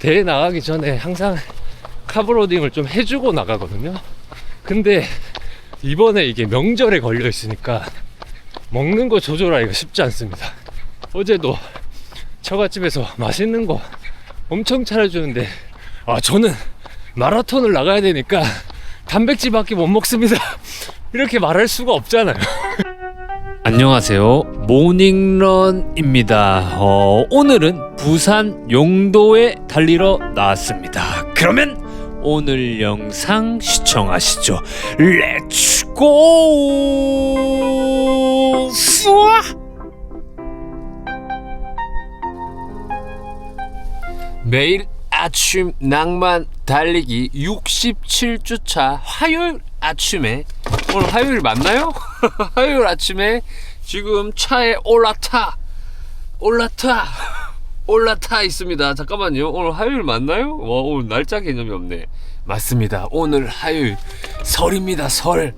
대회 나가기 전에 항상 카브로딩을 좀 해주고 나가거든요. 근데 이번에 이게 명절에 걸려 있으니까 먹는 거 조절하기가 쉽지 않습니다. 어제도 처갓집에서 맛있는 거 엄청 차려주는데 저는 마라톤을 나가야 되니까 단백질밖에 못 먹습니다. 이렇게 말할 수가 없잖아요. 안녕하세요, 모닝런입니다. 오늘은 부산 용도에 달리러 나왔습니다. 그러면 오늘 영상 시청하시죠. 렛츠고! 매일 아침 낭만 달리기 67주차 화요일 아침에, 오늘 화요일 맞나요? 화요일 아침에 지금 차에 올라타 있습니다. 잠깐만요, 오늘 화요일 맞나요? 와, 오늘 날짜 개념이 없네. 맞습니다. 오늘 화요일 설입니다. 설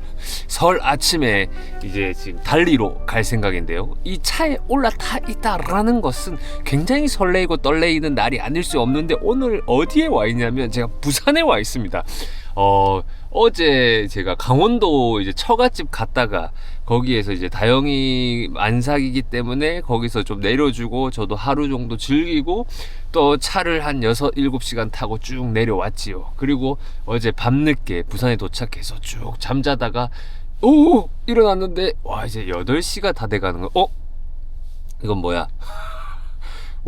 아침에 이제 지금 달리러 갈 생각인데요. 이 차에 올라타 있다라는 것은 굉장히 설레이고 떨리는 날이 아닐 수 없는데, 오늘 어디에 와 있냐면 제가 부산에 와 있습니다. 어제 제가 강원도 이제 처갓집 갔다가 거기에서 이제 다영이 만삭이기 때문에 거기서 좀 내려주고 저도 하루 정도 즐기고 또 차를 한 6-7시간 타고 쭉 내려왔지요. 그리고 어제 밤늦게 부산에 도착해서 쭉 잠자다가 일어났는데 와, 이제 8시가 다 돼가는 거. 이건 뭐야?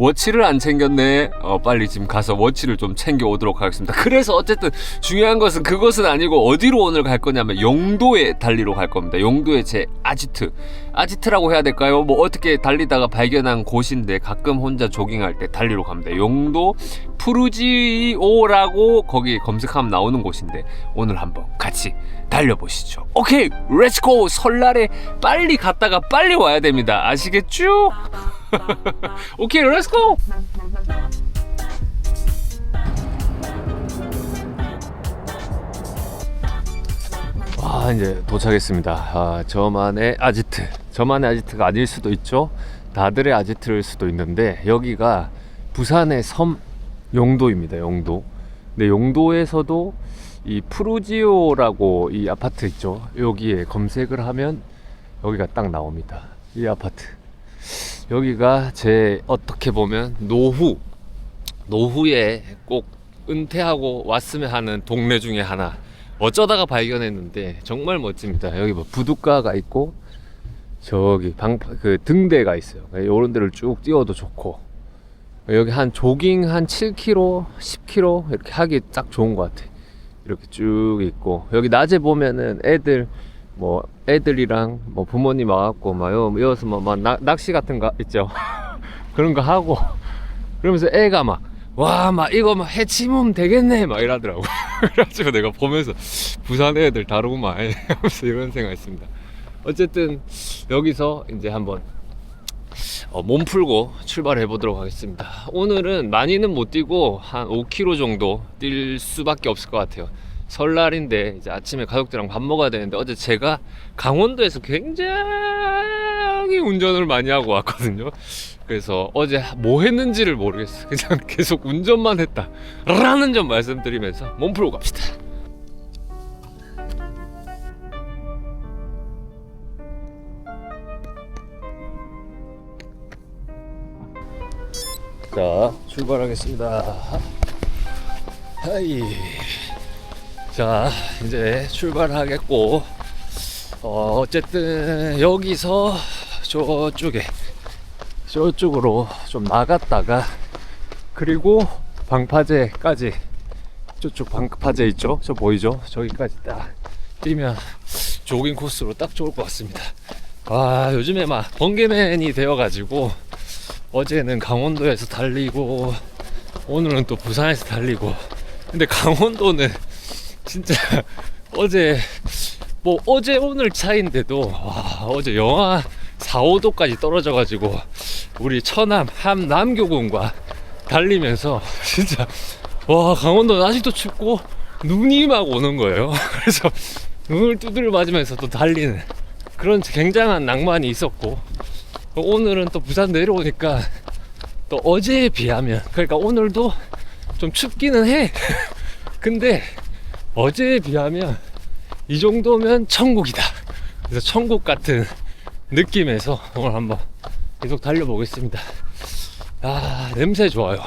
워치를 안 챙겼네. 빨리 지금 가서 워치를 좀 챙겨 오도록 하겠습니다. 그래서 어쨌든 중요한 것은 그것은 아니고 어디로 오늘 갈 거냐면 용도에 달리러 갈 겁니다. 용도에 제 아지트라고 해야 될까요? 뭐 어떻게 달리다가 발견한 곳인데 가끔 혼자 조깅할 때 달리러 갑니다. 용도 푸르지오라고 거기 검색하면 나오는 곳인데 오늘 한번 같이 달려보시죠. 오케이, 렛츠고! 설날에 빨리 갔다가 빨리 와야 됩니다. 아시겠죠? 오케이, 렛츠고! 이제 도착했습니다. 저만의 아지트가 아닐 수도 있죠. 다들의 아지트일 수도 있는데, 여기가 부산의 섬 용도입니다. 용도. 근데 용도에서도 이 푸르지오라고 이 아파트 있죠. 여기에 검색을 하면 여기가 딱 나옵니다. 이 아파트. 여기가 제 어떻게 보면 노후에 꼭 은퇴하고 왔으면 하는 동네 중에 하나. 어쩌다가 발견했는데 정말 멋집니다. 여기 뭐 부둣가가 있고 저기 등대가 있어요. 이런 데를 쭉 뛰어도 좋고, 여기 한 조깅 한 7km, 10km 이렇게 하기 딱 좋은 것 같아. 이렇게 쭉 있고, 여기 낮에 보면은 애들이랑 뭐 부모님 와갖고 막 여기서 막 낚시 같은 거 있죠. 그런 거 하고, 그러면서 애가 막 이거 막 해치면 되겠네 막 이러더라고. 그래가지고 내가 보면서 부산 애들 다르구만 하면서 이런 생각했습니다. 어쨌든 여기서 이제 한번 몸 풀고 출발해 보도록 하겠습니다. 오늘은 많이는 못 뛰고 한 5km 정도 뛸 수밖에 없을 것 같아요. 설날인데 이제 아침에 가족들이랑 밥 먹어야 되는데, 어제 제가 강원도에서 굉장히 운전을 많이 하고 왔거든요. 그래서 어제 뭐 했는지를 모르겠어요. 그냥 계속 운전만 했다 라는 점 말씀드리면서 몸 풀고 갑시다. 자, 출발하겠습니다. 하이. 자, 이제 출발하겠고, 어쨌든 여기서 저쪽으로 좀 나갔다가, 그리고 방파제까지, 저쪽 방파제 있죠? 저 보이죠? 저기까지 딱 뛰면 조깅 코스로 딱 좋을 것 같습니다. 요즘에 막 번개맨이 되어가지고 어제는 강원도에서 달리고 오늘은 또 부산에서 달리고. 근데 강원도는 진짜 어제 오늘 차인데도 어제 영하 4-5도까지 떨어져가지고 우리 처남 함남교군과 달리면서 진짜 강원도는 아직도 춥고 눈이 막 오는 거예요. 그래서 눈을 두드려 맞으면서 또 달리는 그런 굉장한 낭만이 있었고, 오늘은 또 부산 내려오니까 또 어제에 비하면, 그러니까 오늘도 좀 춥기는 해. 근데 어제에 비하면 이 정도면 천국이다. 그래서 천국 같은 느낌에서 오늘 한번 계속 달려보겠습니다. 아, 냄새 좋아요.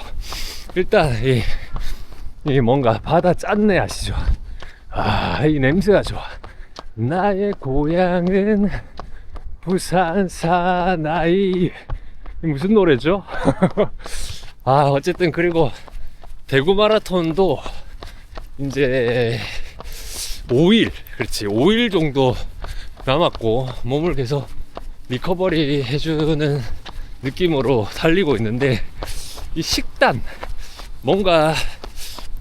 일단 이 뭔가 바다 짠내 아시죠? 아, 이 냄새가 좋아. 나의 고향은 부산 사나이. 무슨 노래죠? 아, 어쨌든 그리고 대구 마라톤도 이제 5일, 그렇지, 5일 정도 남았고 몸을 계속 리커버리 해주는 느낌으로 달리고 있는데, 이 식단, 뭔가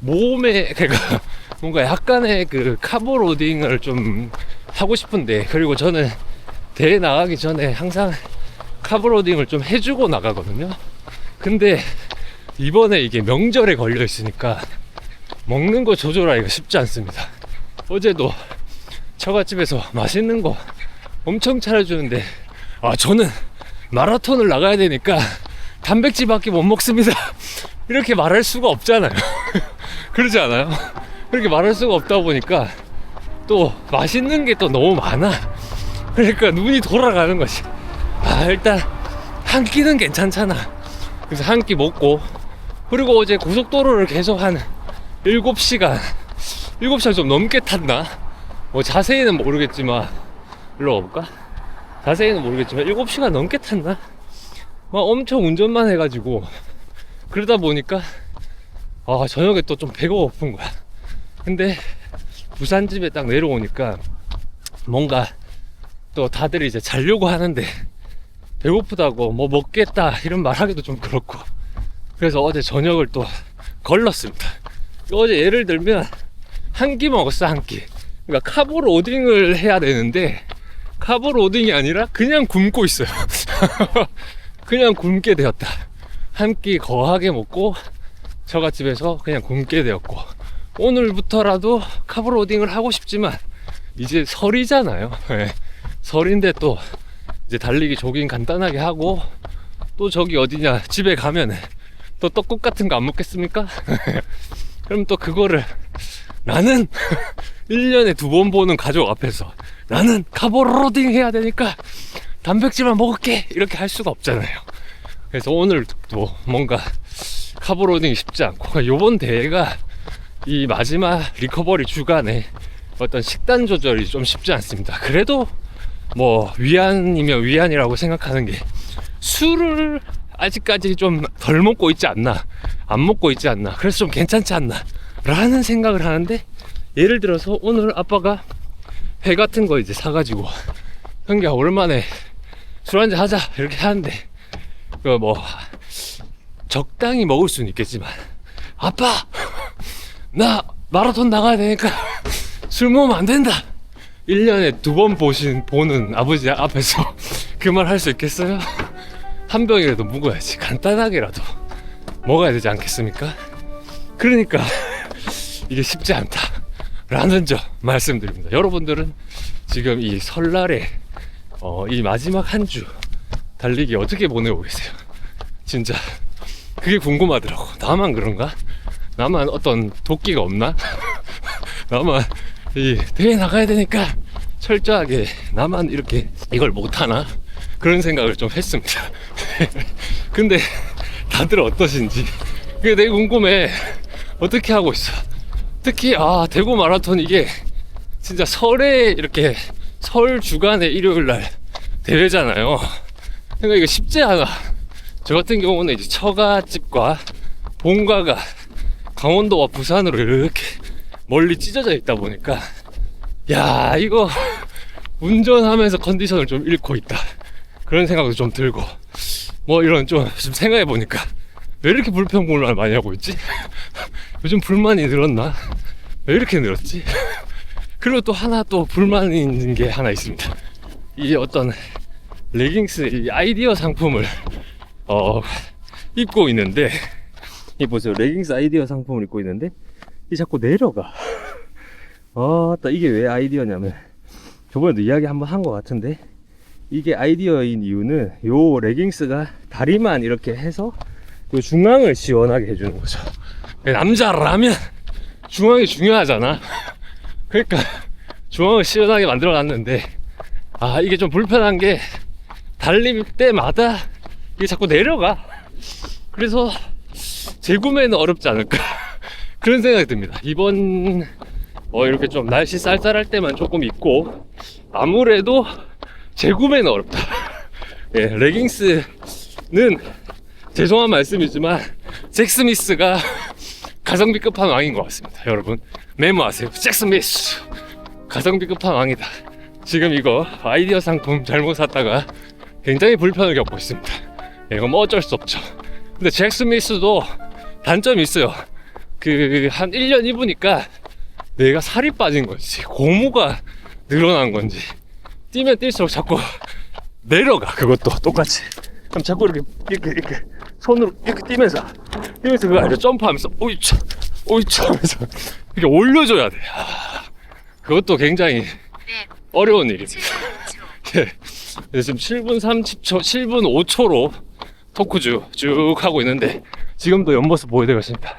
몸에, 그러니까 뭔가 약간의 그 카보로딩을 좀 하고 싶은데, 그리고 저는 대회 나가기 전에 항상 카보로딩을 좀 해주고 나가거든요. 근데 이번에 이게 명절에 걸려 있으니까 먹는 거 조절하기가 쉽지 않습니다. 어제도 처갓집에서 맛있는 거 엄청 차려주는데, 아, 저는 마라톤을 나가야 되니까 단백질밖에 못 먹습니다. 이렇게 말할 수가 없잖아요. 그러지 않아요? 그렇게 말할 수가 없다 보니까 또 맛있는 게 또 너무 많아. 그러니까 눈이 돌아가는 것이. 아, 일단 한 끼는 괜찮잖아. 그래서 한 끼 먹고, 그리고 어제 고속도로를 계속 한 7시간 좀 넘게 탔나? 뭐 자세히는 모르겠지만, 일로 와볼까? 자세히는 모르겠지만 7시간 넘게 탔나? 막 엄청 운전만 해가지고, 그러다 보니까 아, 저녁에 또 좀 배가 고픈 거야. 근데 부산집에 딱 내려오니까 뭔가 또 다들 이제 자려고 하는데 배고프다고 뭐 먹겠다 이런 말 하기도 좀 그렇고, 그래서 어제 저녁을 또 걸렀습니다. 어제 예를 들면 한 끼 먹었어, 한 끼. 그러니까 카보로딩을 해야 되는데 카보로딩이 아니라 그냥 굶고 있어요. 그냥 굶게 되었다. 한 끼 거하게 먹고 처갓집에서 그냥 굶게 되었고, 오늘부터라도 카보로딩을 하고 싶지만 이제 설이잖아요. 네. 설인데 또 이제 달리기 조깅 간단하게 하고, 또 저기 어디냐 집에 가면은 또 떡국 같은 거 안 먹겠습니까? 그럼 또 그거를 나는 1년에 2번 보는 가족 앞에서 나는 카보로딩 해야 되니까 단백질만 먹을게 이렇게 할 수가 없잖아요. 그래서 오늘도 뭔가 카보로딩이 쉽지 않고, 요번 대회가 이 마지막 리커버리 주간에 어떤 식단 조절이 좀 쉽지 않습니다. 그래도 뭐 위안이면 위안이라고 생각하는 게, 술을 아직까지 좀 덜 먹고 있지 않나, 안 먹고 있지 않나, 그래서 좀 괜찮지 않나 라는 생각을 하는데, 예를 들어서 오늘 아빠가 회 같은 거 이제 사가지고 형기야 오랜만에 술 한잔 하자 이렇게 하는데, 그 뭐 적당히 먹을 수는 있겠지만, 아빠 나 마라톤 나가야 되니까 술 먹으면 안 된다, 1년에 2번 보는 아버지 앞에서 그 말 할 수 있겠어요? 한 병이라도 묵어야지, 간단하게라도 먹어야 되지 않겠습니까? 그러니까 이게 쉽지 않다 라는 점 말씀드립니다. 여러분들은 지금 이 설날에 이 마지막 한 주 달리기 어떻게 보내고 계세요? 진짜 그게 궁금하더라고. 나만 그런가? 나만 어떤 도끼가 없나? 나만 이 대회 나가야 되니까 철저하게 나만 이렇게 이걸 못하나? 그런 생각을 좀 했습니다. 근데 다들 어떠신지 그게 되게 궁금해. 어떻게 하고 있어? 특히 대구 마라톤 이게 진짜 설에 이렇게 설 주간에 일요일날 대회잖아요. 그러니까 이거 쉽지 않아. 저 같은 경우는 이제 처갓집과 본가가 강원도와 부산으로 이렇게 멀리 찢어져 있다 보니까, 야, 이거 운전하면서 컨디션을 좀 잃고 있다 그런 생각도 좀 들고, 뭐 이런 좀 생각해 보니까 왜 이렇게 불평불만 많이 하고 있지? 요즘 불만이 늘었나? 왜 이렇게 늘었지? 그리고 또 하나 또 불만 있는 게 하나 있습니다. 이 어떤 레깅스 이 아이디어 상품을 입고 있는데, 이 보세요. 레깅스 아이디어 상품을 입고 있는데 이 자꾸 내려가. 이게 왜 아이디어냐면, 저번에도 이야기 한번 한 것 같은데, 이게 아이디어인 이유는 요 레깅스가 다리만 이렇게 해서 요 중앙을 시원하게 해주는 거죠. 남자라면 중앙이 중요하잖아. 그러니까 중앙을 시원하게 만들어 놨는데, 아, 이게 좀 불편한 게 달릴 때마다 이게 자꾸 내려가. 그래서 재구매는 어렵지 않을까 그런 생각이 듭니다. 이번 이렇게 좀 날씨 쌀쌀할 때만 조금 입고, 아무래도 재구매는 어렵다. 예, 레깅스는 죄송한 말씀이지만 잭스미스가 가성비 끝판왕인 것 같습니다. 여러분 메모하세요. 잭스미스 가성비 끝판왕이다. 지금 이거 아이디어 상품 잘못 샀다가 굉장히 불편을 겪고 있습니다. 이건 뭐 어쩔 수 없죠. 근데 잭스미스도 단점이 있어요. 한 1년 입으니까 내가 살이 빠진 건지 고무가 늘어난 건지 뛰면 뛸수록 자꾸 내려가. 그것도 똑같이. 그럼 자꾸 이렇게 손으로 이렇게 뛰면서 그거 아니라 점프하면서 오이차 하면서 이렇게 올려줘야 돼. 그것도 굉장히 어려운 일입니다. 예. 지금 7분 30초, 7분 5초로 토크주 쭉 하고 있는데, 지금도 옆모습 보여드렸습니다.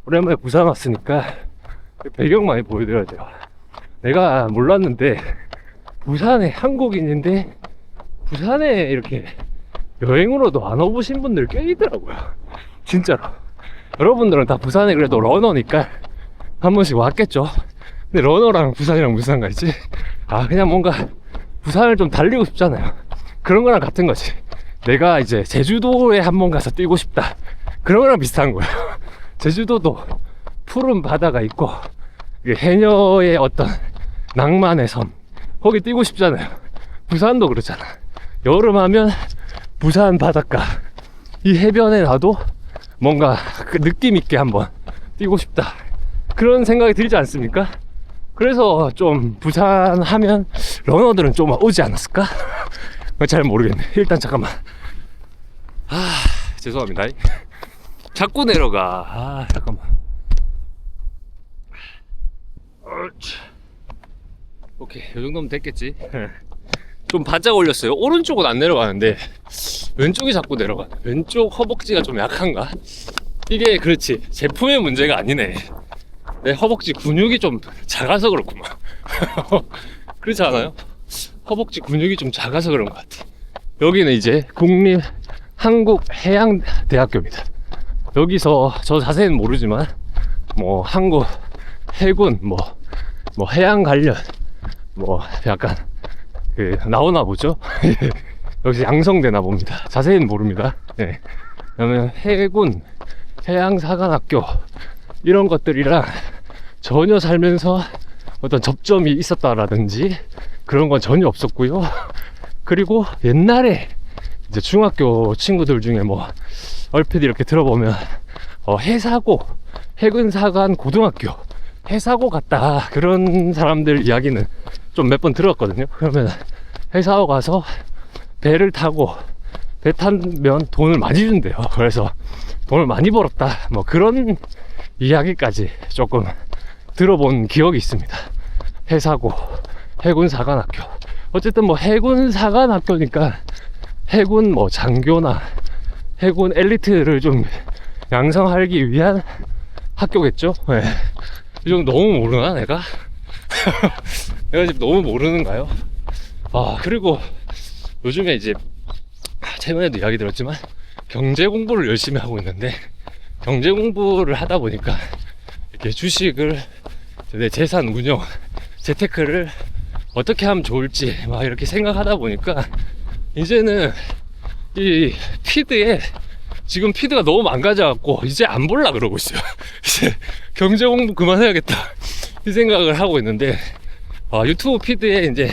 오랜만에 부산 왔으니까 배경 많이 보여드려야 돼요. 내가 몰랐는데 부산에 한국인인데 부산에 이렇게 여행으로도 안 와보신 분들 꽤 있더라고요. 진짜로. 여러분들은 다 부산에 그래도 러너니까 한 번씩 왔겠죠. 근데 러너랑 부산이랑 무슨 상관이지? 그냥 뭔가 부산을 좀 달리고 싶잖아요. 그런 거랑 같은 거지. 내가 이제 제주도에 한번 가서 뛰고 싶다, 그런 거랑 비슷한 거예요. 제주도도 푸른 바다가 있고 해녀의 어떤 낭만의 섬, 거기 뛰고 싶잖아요. 부산도 그렇잖아. 여름 하면 부산 바닷가, 이 해변에 나도 뭔가 그 느낌 있게 한번 뛰고 싶다, 그런 생각이 들지 않습니까? 그래서 좀 부산 하면 러너들은 좀 오지 않았을까? 잘 모르겠네. 일단 잠깐만. 죄송합니다. 자꾸 내려가. 잠깐만. 오케이, 이 정도면 됐겠지. 좀 바짝 올렸어요. 오른쪽은 안 내려가는데 왼쪽이 자꾸 내려가. 왼쪽 허벅지가 좀 약한가? 이게 그렇지, 제품의 문제가 아니네. 내 허벅지 근육이 좀 작아서 그렇구만. 그렇지 않아요? 허벅지 근육이 좀 작아서 그런 것 같아. 여기는 이제 국립한국해양대학교입니다. 여기서 저 자세히는 모르지만 뭐 한국 해군 뭐 해양 관련 약간 나오나 보죠. 여기서 양성되나 봅니다. 자세히는 모릅니다. 예. 그러면 해군 해양사관학교 이런 것들이랑 전혀 살면서 어떤 접점이 있었다라든지 그런 건 전혀 없었고요. 그리고 옛날에 이제 중학교 친구들 중에 얼핏 이렇게 들어보면 해사고, 해군사관 고등학교 해사고 갔다, 그런 사람들 이야기는 좀 몇 번 들었거든요. 그러면 해사고 가서 배를 타고, 배 타면 돈을 많이 준대요. 그래서 돈을 많이 벌었다, 그런 이야기까지 조금 들어본 기억이 있습니다. 해사고, 해군사관학교. 어쨌든 해군사관학교니까 해군 장교나 해군 엘리트를 좀 양성하기 위한 학교겠죠. 네. 좀 너무 모르나 내가? 내가 지금 너무 모르는가요? 그리고 요즘에 이제 최근에도 이야기 들었지만 경제 공부를 열심히 하고 있는데, 경제 공부를 하다 보니까 이렇게 주식을, 내 재산 운용, 재테크를 어떻게 하면 좋을지 이렇게 생각하다 보니까 이제는 이 피드에, 지금 피드가 너무 망가져갖고 이제 안 볼라 그러고 있어요. 이제 경제 공부 그만해야겠다 이 생각을 하고 있는데, 유튜브 피드에 이제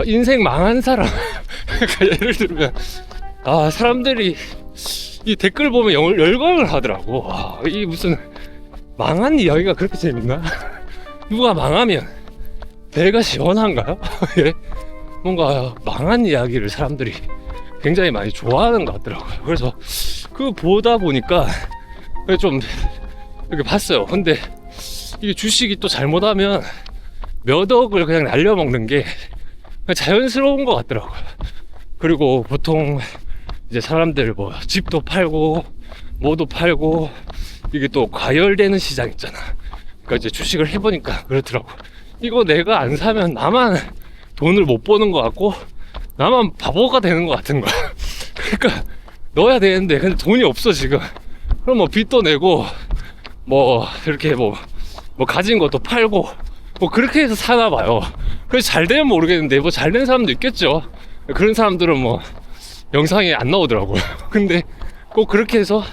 인생 망한 사람 예를 들면 사람들이 이 댓글 보면 열광을 하더라고. 이 무슨 망한 이야기가 그렇게 재밌나? 누가 망하면 배가 시원한가요? 예? 뭔가 망한 이야기를 사람들이 굉장히 많이 좋아하는 것 같더라고요. 그래서 그거 보다 보니까 좀 이렇게 봤어요. 근데 이게 주식이 또 잘못하면 몇 억을 그냥 날려먹는 게 자연스러운 것 같더라고요. 그리고 보통 이제 사람들 집도 팔고 뭐도 팔고 이게 또 과열되는 시장 있잖아. 그러니까 이제 주식을 해보니까 그렇더라고. 이거 내가 안 사면 나만 돈을 못 버는 것 같고 나만 바보가 되는 것 같은 거야. 그러니까 넣어야 되는데 근데 돈이 없어 지금. 그럼 뭐 빚도 내고 뭐 이렇게 뭐 가진 것도 팔고 뭐 그렇게 해서 사나 봐요. 그래서 잘 되면 모르겠는데 뭐 잘 된 사람도 있겠죠. 그런 사람들은 뭐 영상에 안 나오더라고요. 근데 꼭 그렇게 해서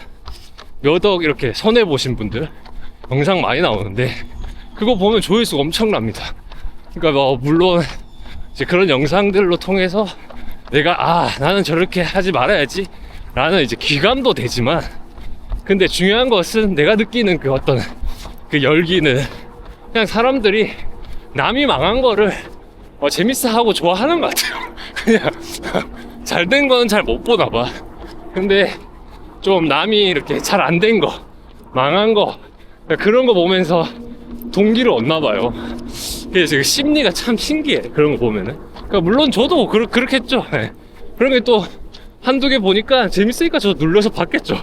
몇 억 이렇게 손해 보신 분들 영상 많이 나오는데 그거 보면 조회수가 엄청납니다. 그러니까 뭐 물론 이제 그런 영상들로 통해서 내가 나는 저렇게 하지 말아야지 라는 이제 귀감도 되지만, 근데 중요한 것은 내가 느끼는 그 어떤 그 열기는 그냥 사람들이 남이 망한 거를 재밌어 하고 좋아하는 것 같아요. 그냥 잘 된 거는 잘 못 보나 봐. 근데 좀 남이 이렇게 잘 안 된 거, 망한 거, 그런 거 보면서 동기를 얻나 봐요. 그래서 심리가 참 신기해, 그런 거 보면은. 그러니까 물론 저도 그렇겠죠. 네. 그런 게 또 한두 개 보니까 재밌으니까 저 눌러서 봤겠죠.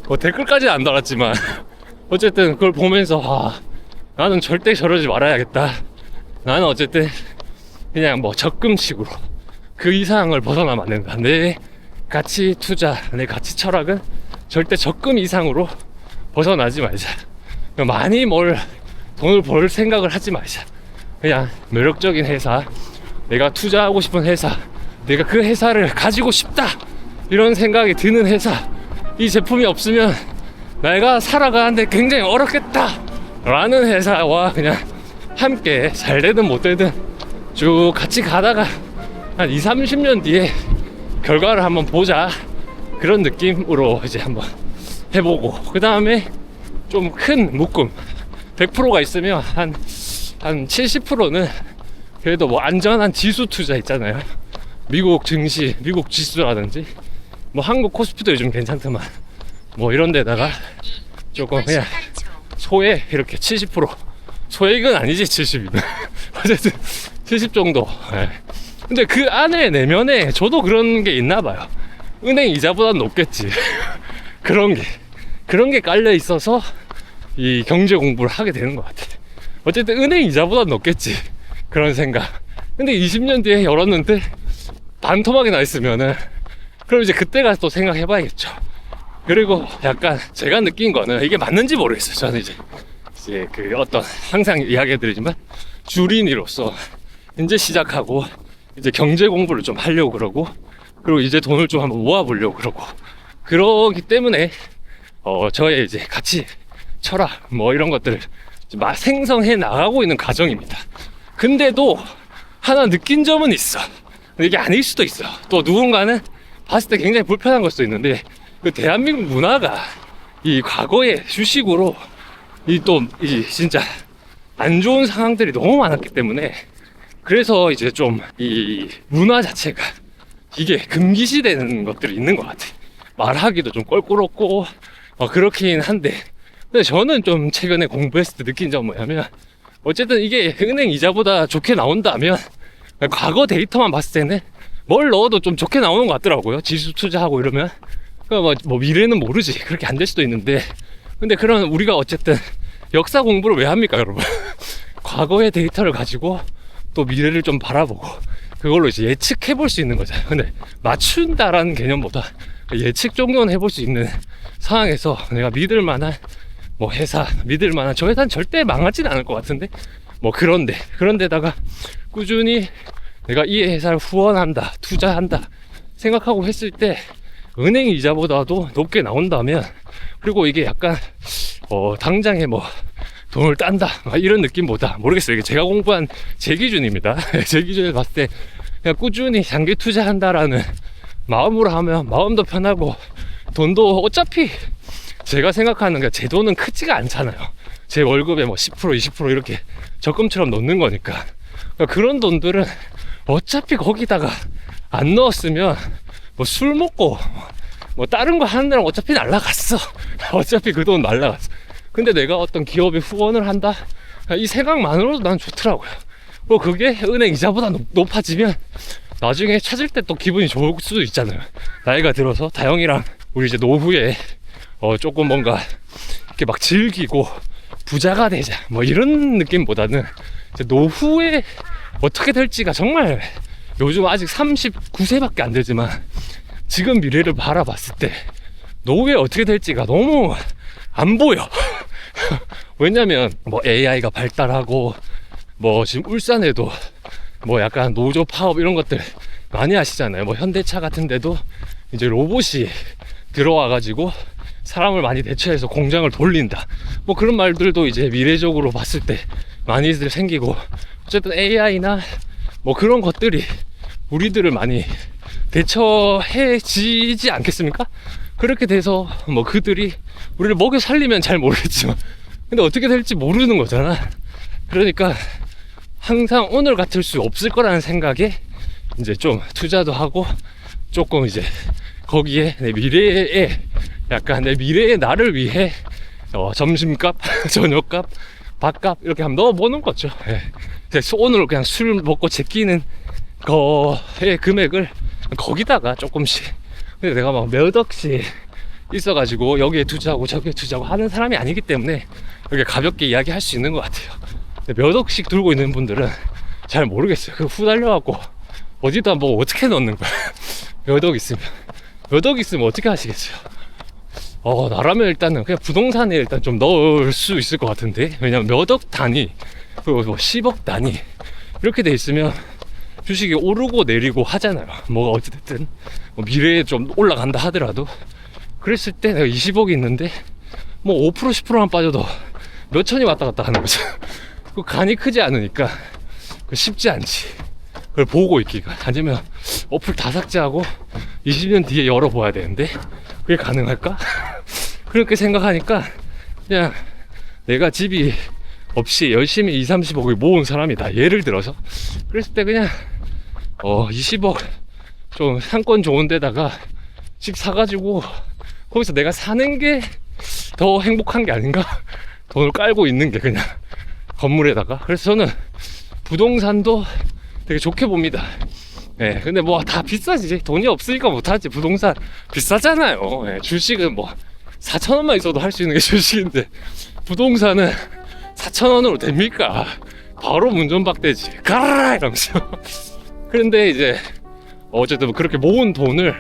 뭐 댓글까지는 안 달았지만 어쨌든 그걸 보면서 나는 절대 저러지 말아야겠다. 나는 어쨌든 그냥 뭐 적금식으로 그 이상을 벗어나면 안 된다. 내 가치 투자, 내 가치 철학은 절대 적금 이상으로 벗어나지 말자. 많이 돈을 벌 생각을 하지 말자. 그냥 매력적인 회사, 내가 투자하고 싶은 회사, 내가 그 회사를 가지고 싶다 이런 생각이 드는 회사, 이 제품이 없으면 내가 살아가는데 굉장히 어렵겠다 라는 회사와 그냥 함께 잘 되든 못 되든 쭉 같이 가다가 한 20-30년 뒤에 결과를 한번 보자, 그런 느낌으로 이제 한번 해보고, 그 다음에 좀 큰 묶음 100%가 있으면 한 70%는 그래도 뭐 안전한 지수 투자 있잖아요. 미국 증시, 미국 지수라든지 뭐 한국 코스피도 요즘 괜찮더만 뭐 이런 데다가 조금 그냥 소액 이렇게 70%, 소액은 아니지 70이면 어쨌든 70 정도. 네. 근데 그 안에 내면에 저도 그런 게 있나 봐요. 은행 이자보다 높겠지. 그런 게 깔려 있어서 이 경제 공부를 하게 되는 것 같아. 어쨌든 은행 이자보다 높겠지, 그런 생각. 근데 20년 뒤에 열었는데 반토막이 나 있으면은 그럼 이제 그때가 또 생각해 봐야겠죠. 그리고 약간 제가 느낀 거는 이게 맞는지 모르겠어요. 저는 이제 그 어떤 항상 이야기해드리지만 주린이로서 이제 시작하고 이제 경제 공부를 좀 하려고 그러고, 그리고 이제 돈을 좀 한번 모아보려고 그러고, 그러기 때문에 저의 이제 가치 철학 뭐 이런 것들을 생성해 나가고 있는 과정입니다. 근데도 하나 느낀 점은 있어. 이게 아닐 수도 있어. 또 누군가는 봤을 때 굉장히 불편한 걸 수도 있는데, 그 대한민국 문화가 이 과거의 주식으로 이 진짜 안 좋은 상황들이 너무 많았기 때문에, 그래서 이제 좀 이 문화 자체가 이게 금기시되는 것들이 있는 것 같아. 말하기도 좀 껄끄럽고 그렇긴 한데, 근데 저는 좀 최근에 공부했을 때 느낀 점은 뭐냐면, 어쨌든 이게 은행 이자보다 좋게 나온다면 과거 데이터만 봤을 때는 뭘 넣어도 좀 좋게 나오는 것 같더라고요. 지수 투자하고 이러면. 그러니까 뭐 미래는 모르지, 그렇게 안 될 수도 있는데, 근데 그런 우리가 어쨌든 역사 공부를 왜 합니까, 여러분? 과거의 데이터를 가지고 또 미래를 좀 바라보고 그걸로 이제 예측해 볼 수 있는 거잖아요. 근데 맞춘다라는 개념보다 예측 정도는 해볼 수 있는 상황에서 내가 믿을 만한 뭐 회사, 믿을 만한 저 회사는 절대 망하지는 않을 것 같은데 뭐 그런데다가 꾸준히 내가 이 회사를 후원한다, 투자한다 생각하고 했을 때 은행 이자보다도 높게 나온다면, 그리고 이게 약간 당장에 뭐 돈을 딴다 이런 느낌보다, 모르겠어요. 이게 제가 공부한 제 기준입니다. 제 기준에 봤을 때 그냥 꾸준히 장기 투자한다라는 마음으로 하면 마음도 편하고, 돈도 어차피 제가 생각하는 게 제 돈은 크지가 않잖아요. 제 월급에 뭐 10% 20% 이렇게 적금처럼 넣는 거니까. 그러니까 그런 돈들은 어차피 거기다가 안 넣었으면 뭐 술 먹고 뭐 다른 거 하는 데랑 어차피 날라갔어. 어차피 그 돈 날라갔어. 근데 내가 어떤 기업에 후원을 한다, 이 생각만으로도 난 좋더라고요. 뭐 그게 은행 이자보다 높아지면 나중에 찾을 때 또 기분이 좋을 수도 있잖아요. 나이가 들어서 다영이랑 우리 이제 노후에 조금 뭔가 이렇게 막 즐기고 부자가 되자 뭐 이런 느낌보다는 이제 노후에 어떻게 될지가 정말 요즘 아직 39세밖에 안 되지만 지금 미래를 바라봤을 때 노후에 어떻게 될지가 너무 안 보여. 왜냐면 뭐 AI가 발달하고 뭐 지금 울산에도 뭐 약간 노조 파업 이런 것들 많이 하시잖아요. 뭐 현대차 같은 데도 이제 로봇이 들어와 가지고 사람을 많이 대체해서 공장을 돌린다 뭐 그런 말들도 이제 미래적으로 봤을 때 많이들 생기고, 어쨌든 AI나 뭐 그런 것들이 우리들을 많이 대처해지지 않겠습니까? 그렇게 돼서 뭐 그들이 우리를 먹여 살리면 잘 모르겠지만 근데 어떻게 될지 모르는 거잖아. 그러니까 항상 오늘 같을 수 없을 거라는 생각에 이제 좀 투자도 하고 조금 이제 거기에 내 미래에 약간 내 미래의 나를 위해 점심값, 저녁값, 밥값 이렇게 한번 넣어보는 거죠. 예. 오늘 그냥 술 먹고 제끼는 거의 금액을 거기다가 조금씩, 근데 내가 막 몇 억씩 있어가지고 여기에 투자하고 저기에 투자하고 하는 사람이 아니기 때문에 이렇게 가볍게 이야기할 수 있는 것 같아요. 근데 몇 억씩 들고 있는 분들은 잘 모르겠어요. 그 후달려갖고 어디다 뭐 어떻게 넣는 거야. 몇 억 있으면 어떻게 하시겠어요? 나라면 일단은 그냥 부동산에 일단 좀 넣을 수 있을 것 같은데, 왜냐면 몇 억 단위 그리고 뭐 10억 단위 이렇게 돼 있으면 주식이 오르고 내리고 하잖아요. 뭐가 어찌됐든 뭐 미래에 좀 올라간다 하더라도 그랬을 때 내가 20억이 있는데 뭐 5% 10%만 빠져도 몇 천이 왔다 갔다 하는 거죠. 그 간이 크지 않으니까 쉽지 않지. 그걸 보고 있기가. 아니면 어플 다 삭제하고 20년 뒤에 열어봐야 되는데 그게 가능할까? 그렇게 생각하니까 그냥 내가 집이 없이 열심히 20, 30억을 모은 사람이다, 예를 들어서. 그랬을 때 그냥 20억 좀 상권 좋은 데다가 집 사가지고 거기서 내가 사는 게 더 행복한 게 아닌가? 돈을 깔고 있는 게 그냥 건물에다가. 그래서 저는 부동산도 되게 좋게 봅니다. 예, 근데 뭐 다 비싸지. 돈이 없으니까 못하지. 부동산 비싸잖아요. 예, 주식은 뭐 4,000원만 있어도 할 수 있는 게 주식인데 부동산은 4,000원으로 됩니까? 바로 문전박대지. 가라! 이러면서. 그런데 이제 어쨌든 그렇게 모은 돈을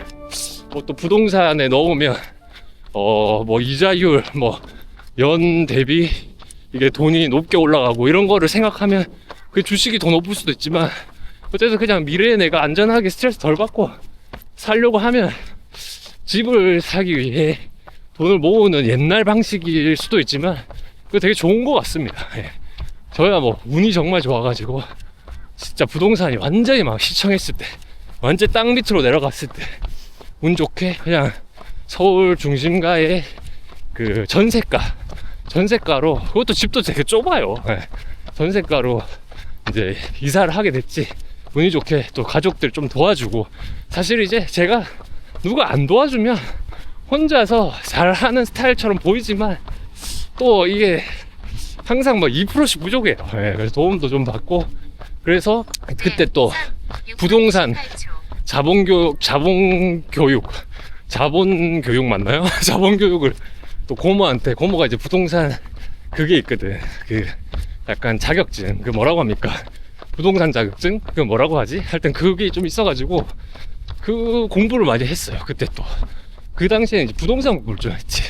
뭐 또 부동산에 넣으면 뭐 이자율 뭐 연 대비 이게 돈이 높게 올라가고 이런 거를 생각하면 그 주식이 더 높을 수도 있지만, 어쨌든 그냥 미래에 내가 안전하게 스트레스 덜 받고 살려고 하면 집을 사기 위해 돈을 모으는 옛날 방식일 수도 있지만 그거 되게 좋은 것 같습니다. 예. 저야 뭐 운이 정말 좋아가지고 진짜 부동산이 완전히 막 시청했을 때, 완전 땅 밑으로 내려갔을 때 운 좋게 그냥 서울 중심가에 그 전세가로, 그것도 집도 되게 좁아요. 예. 전세가로 이제 이사를 하게 됐지. 운이 좋게 또 가족들 좀 도와주고, 사실 이제 제가 누가 안 도와주면 혼자서 잘하는 스타일처럼 보이지만 또 이게 항상 뭐 2%씩 부족해요. 예, 그래서 도움도 좀 받고, 그래서 그때 또 부동산 자본교육 맞나요? 자본교육을 또 고모한테, 고모가 이제 부동산 그게 있거든. 그 약간 자격증, 그 뭐라고 합니까? 부동산 자격증? 그 뭐라고 하지? 하여튼 그게 좀 있어가지고 그 공부를 많이 했어요. 그때 또 그 당시에 이제 부동산 공부를 좀 했지.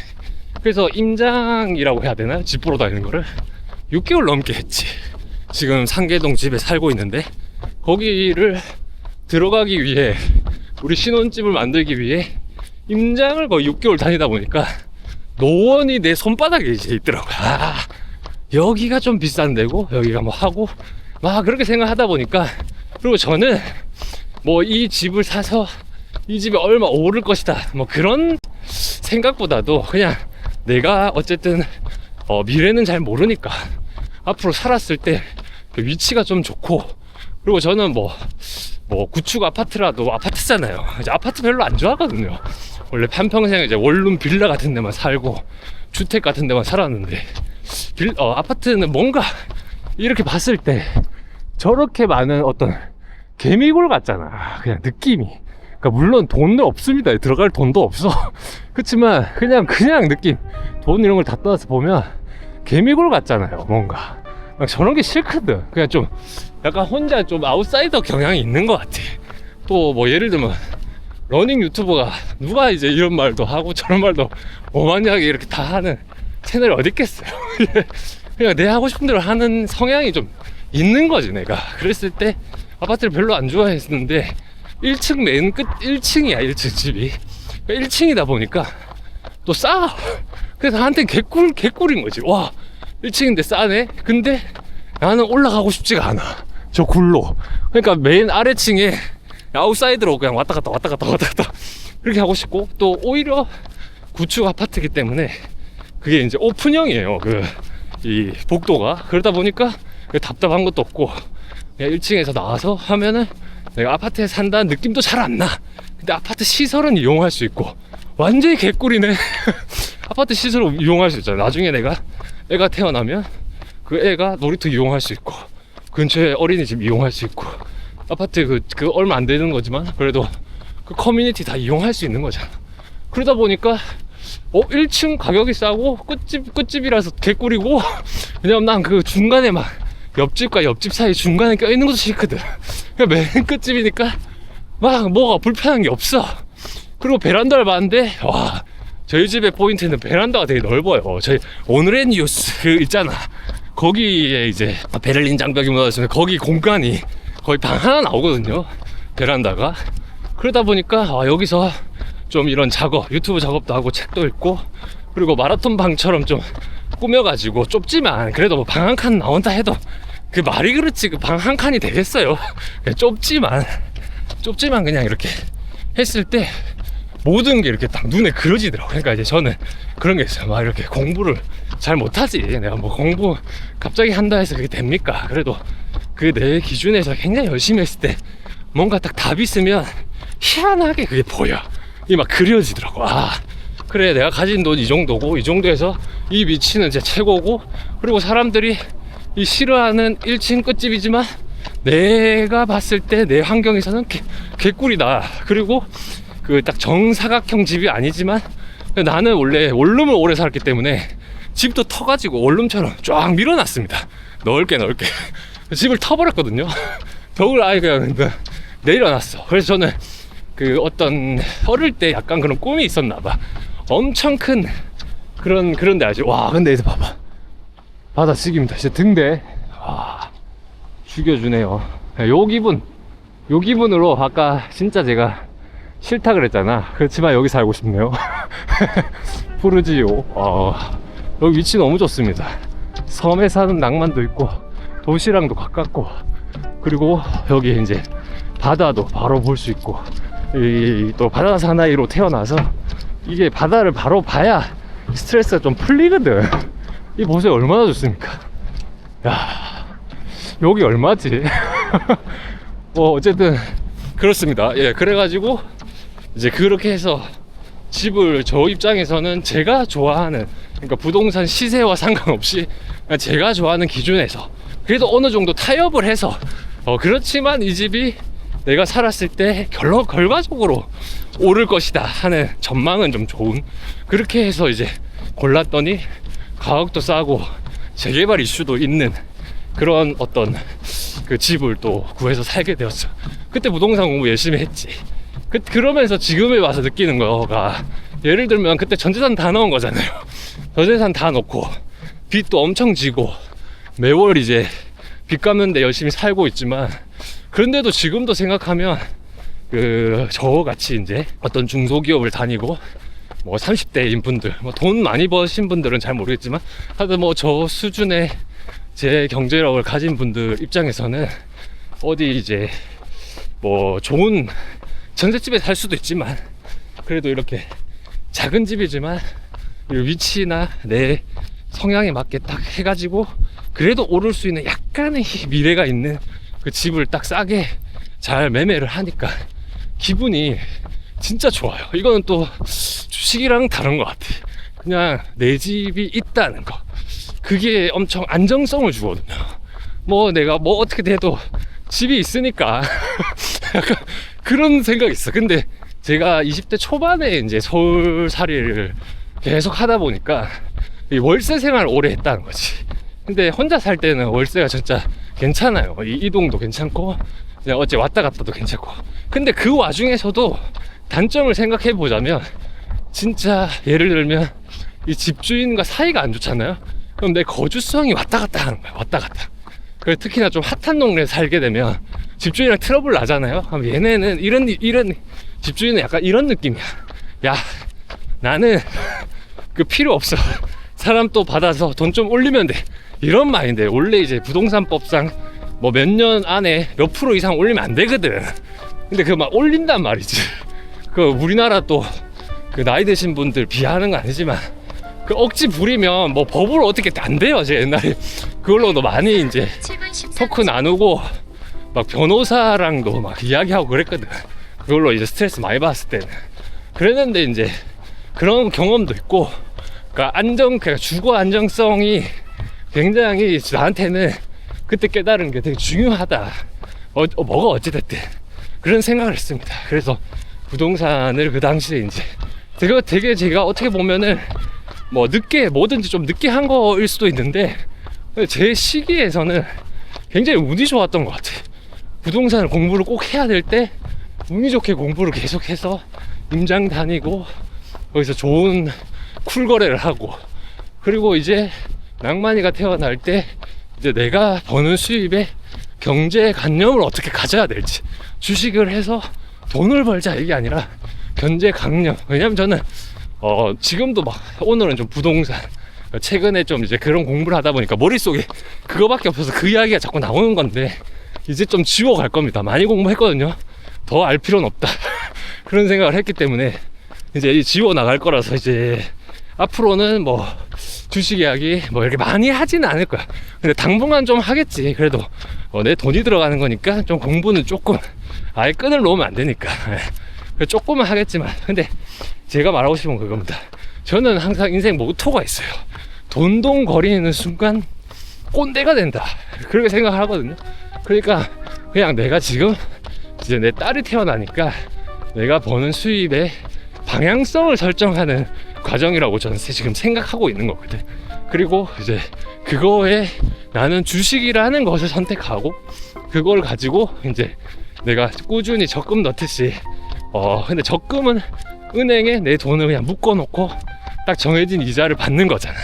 그래서 임장이라고 해야 되나? 집 보러 다니는 거를 6개월 넘게 했지. 지금 상계동 집에 살고 있는데 거기를 들어가기 위해, 우리 신혼집을 만들기 위해 임장을 거의 6개월 다니다 보니까 노원이 내 손바닥에 이제 있더라고요. 여기가 좀 비싼 데고 여기가 뭐 하고 막 그렇게 생각하다 보니까, 그리고 저는 뭐 이 집을 사서 이 집이 얼마 오를 것이다 뭐 그런 생각보다도 그냥 내가 어쨌든 미래는 잘 모르니까 앞으로 살았을 때 그 위치가 좀 좋고, 그리고 저는 뭐 구축 아파트라도 아파트잖아요. 이제 아파트 별로 안 좋아하거든요. 원래 한평생 이제 원룸 빌라 같은 데만 살고 주택 같은 데만 살았는데 아파트는 뭔가 이렇게 봤을 때 저렇게 많은 어떤 개미굴 같잖아. 그냥 느낌이. 그러니까 물론 돈도 없습니다. 들어갈 돈도 없어. 그치만 그냥 느낌, 돈 이런 걸 다 떠나서 보면 개미굴 같잖아요. 뭔가 막 저런 게 싫거든. 그냥 좀 약간 혼자 좀 아웃사이더 경향이 있는 것 같아. 또 뭐 예를 들면 러닝 유튜버가 누가 이제 이런 말도 하고 저런 말도 오만하게 이렇게 다 하는 채널이 어디 있겠어요. 그냥 내 하고 싶은 대로 하는 성향이 좀 있는 거지. 내가 그랬을 때 아파트를 별로 안 좋아했는데 1층 맨 끝 1층이야. 1층 집이 1층이다 보니까 또 싸. 그래서 나한테는 개꿀인 거지. 와, 1층인데 싸네. 근데 나는 올라가고 싶지가 않아, 저 굴로. 그러니까 맨 아래층에 아웃사이드로 그냥 왔다 갔다 그렇게 하고 싶고, 또 오히려 구축 아파트이기 때문에 그게 이제 오픈형이에요. 이 복도가. 그러다 보니까 답답한 것도 없고, 그냥 1층에서 나와서 하면은 내가 아파트에 산다는 느낌도 잘 안 나. 근데 아파트 시설은 이용할 수 있고, 완전히 개꿀이네. 아파트 시설을 이용할 수 있잖아. 나중에 내가 애가 태어나면 그 애가 놀이터 이용할 수 있고, 근처에 어린이집 이용할 수 있고, 아파트 그 얼마 안 되는 거지만 그래도 그 커뮤니티 다 이용할 수 있는 거잖아. 그러다 보니까 1층 가격이 싸고 끝집이라서 개꿀이고, 왜냐면 난 그 중간에 막 옆집과 옆집 사이 중간에 껴있는 것도 싫거든. 그냥 맨 끝집이니까 막 뭐가 불편한 게 없어. 그리고 베란다를 봤는데, 와, 저희 집의 포인트는 베란다가 되게 넓어요. 저희 오늘의 뉴스 있잖아, 거기에 이제 베를린 장벽이 무너졌으면 거기 공간이 거의 방 하나 나오거든요, 베란다가. 그러다 보니까 여기서 좀 이런 작업, 유튜브 작업도 하고 책도 읽고, 그리고 마라톤 방처럼 좀 꾸며가지고, 좁지만 그래도 뭐 방 한 칸 나온다 해도 그 말이 그렇지 그 방 한 칸이 되겠어요. 좁지만 그냥 이렇게 했을 때 모든 게 이렇게 딱 눈에 그려지더라고. 그러니까 이제 저는 그런 게 있어요. 막 이렇게 공부를 잘 못하지. 내가 뭐 공부 갑자기 한다 해서 그게 됩니까? 그래도 그 내 기준에서 굉장히 열심히 했을 때 뭔가 딱 답이 있으면 희한하게 그게 보여. 이게 막 그려지더라고. 아, 그래, 내가 가진 돈 이 정도고, 이 정도에서 이 위치는 이제 최고고, 그리고 사람들이 이 싫어하는 1층 끝집이지만 내가 봤을 때 내 환경에서는 개꿀이다. 그리고 그 딱 정사각형 집이 아니지만 나는 원래 원룸을 오래 살았기 때문에 집도 터가지고 원룸처럼 쫙 밀어놨습니다. 넓게 집을 터버렸거든요. 벽을 아예 그냥 내려놨어. 그래서 저는 그 어떤 어릴 때 약간 그런 꿈이 있었나봐. 엄청 큰 그런 데 알지? 와, 근데 이제 봐봐, 바다 찍입니다. 진짜 등대, 와, 죽여주네요. 요 기분으로 아까 진짜 제가 싫다 그랬잖아. 그렇지만 여기 살고 싶네요. 푸르지오. 여기 위치 너무 좋습니다. 섬에 사는 낭만도 있고, 도시랑도 가깝고, 그리고 여기 이제 바다도 바로 볼 수 있고, 또 바다 사나이로 태어나서 이게 바다를 바로 봐야 스트레스가 좀 풀리거든. 이 보세요, 얼마나 좋습니까? 야, 여기 얼마지? 어쨌든 그렇습니다. 예, 그래가지고 이제 그렇게 해서 집을, 저 입장에서는 제가 좋아하는, 그러니까 부동산 시세와 상관없이 그냥 제가 좋아하는 기준에서 그래도 어느 정도 타협을 해서, 그렇지만 이 집이 내가 살았을 때 결과적으로 오를 것이다 하는 전망은 좀 좋은, 그렇게 해서 이제 골랐더니 가격도 싸고 재개발 이슈도 있는 그런 어떤 그 집을 또 구해서 살게 되었어. 그때 부동산 공부 열심히 했지. 그러면서 지금에 와서 느끼는 거가, 예를 들면 그때 전재산 다 넣은 거잖아요. 전재산 다 넣고 빚도 엄청 지고 매월 이제 빚 갚는데 열심히 살고 있지만, 그런데도 지금도 생각하면 저같이 이제 어떤 중소기업을 다니고 뭐 30대인 분들, 뭐 돈 많이 버신 분들은 잘 모르겠지만 하여튼 뭐 저 수준의 제 경제력을 가진 분들 입장에서는 어디 이제 뭐 좋은 전셋집에 살 수도 있지만, 그래도 이렇게 작은 집이지만 위치나 내 성향에 맞게 딱 해가지고 그래도 오를 수 있는 약간의 미래가 있는 그 집을 딱 싸게 잘 매매를 하니까 기분이 진짜 좋아요. 이거는 또 주식이랑 다른 것 같아. 그냥 내 집이 있다는 거, 그게 엄청 안정성을 주거든요. 뭐 내가 뭐 어떻게 돼도 집이 있으니까 약간 그런 생각이 있어. 근데 제가 20대 초반에 이제 서울살이를 계속 하다 보니까 이 월세 생활을 오래 했다는 거지. 근데 혼자 살 때는 월세가 진짜 괜찮아요. 이 이동도 괜찮고 그냥 어째 왔다 갔다도 괜찮고. 근데 그 와중에서도 단점을 생각해 보자면 진짜 예를 들면 이 집주인과 사이가 안 좋잖아요. 그럼 내 거주성이 왔다 갔다 하는 거야. 왔다 갔다. 그리고 특히나 좀 핫한 동네에 살게 되면 집주인이랑 트러블 나잖아요. 그럼 얘네는 이런 집주인은 약간 이런 느낌이야. 야, 나는 그 필요 없어. 사람 또 받아서 돈 좀 올리면 돼. 이런 마인드. 원래 이제 부동산법상 뭐 몇 년 안에 몇 프로 이상 올리면 안 되거든. 근데 그거 막 올린단 말이지. 그 우리나라 또 그 나이 드신 분들 비하하는 건 아니지만 그 억지 부리면 뭐 법으로 어떻게 안 돼요. 제가 옛날에 그걸로도 많이 이제 토크 나누고 막 변호사랑도 막 이야기하고 그랬거든. 그걸로 이제 스트레스 많이 받았을 때는. 그랬는데 이제 그런 경험도 있고, 그러니까 주거 안정성이 굉장히 나한테는 그때 깨달은 게 되게 중요하다. 뭐가 어찌됐든 그런 생각을 했습니다. 그래서 부동산을 그 당시에 이제 되게 제가 어떻게 보면은 뭐 늦게 뭐든지 좀 늦게 한 거일 수도 있는데 제 시기에서는 굉장히 운이 좋았던 것 같아요. 부동산 공부를 꼭 해야 될 때 운이 좋게 공부를 계속해서 임장 다니고 거기서 좋은 쿨거래를 하고, 그리고 이제 낭만이가 태어날 때 이제 내가 버는 수입에 경제관념을 어떻게 가져야 될지, 주식을 해서 돈을 벌자 이게 아니라 경제관념. 왜냐면 저는 지금도 막 오늘은 좀 부동산, 최근에 좀 이제 그런 공부를 하다 보니까 머릿속에 그거밖에 없어서 그 이야기가 자꾸 나오는 건데 이제 좀 지워갈 겁니다. 많이 공부했거든요. 더 알 필요는 없다. 그런 생각을 했기 때문에 이제 지워 나갈 거라서 이제 앞으로는 뭐 주식 이야기 뭐 이렇게 많이 하지는 않을 거야. 근데 당분간 좀 하겠지. 그래도 내 돈이 들어가는 거니까 좀 공부는 조금, 아예 끈을 놓으면 안 되니까 조금은 하겠지만, 근데 제가 말하고 싶은 건 그겁니다. 저는 항상 인생 모토가 있어요. 돈돈거리는 순간 꼰대가 된다, 그렇게 생각하거든요. 그러니까 그냥 내가 지금 이제 내 딸이 태어나니까 내가 버는 수입의 방향성을 설정하는 과정이라고 저는 지금 생각하고 있는 거거든. 그리고 이제 그거에 나는 주식이라는 것을 선택하고 그걸 가지고 이제 내가 꾸준히 적금 넣듯이 근데 적금은 은행에 내 돈을 그냥 묶어놓고 딱 정해진 이자를 받는 거잖아.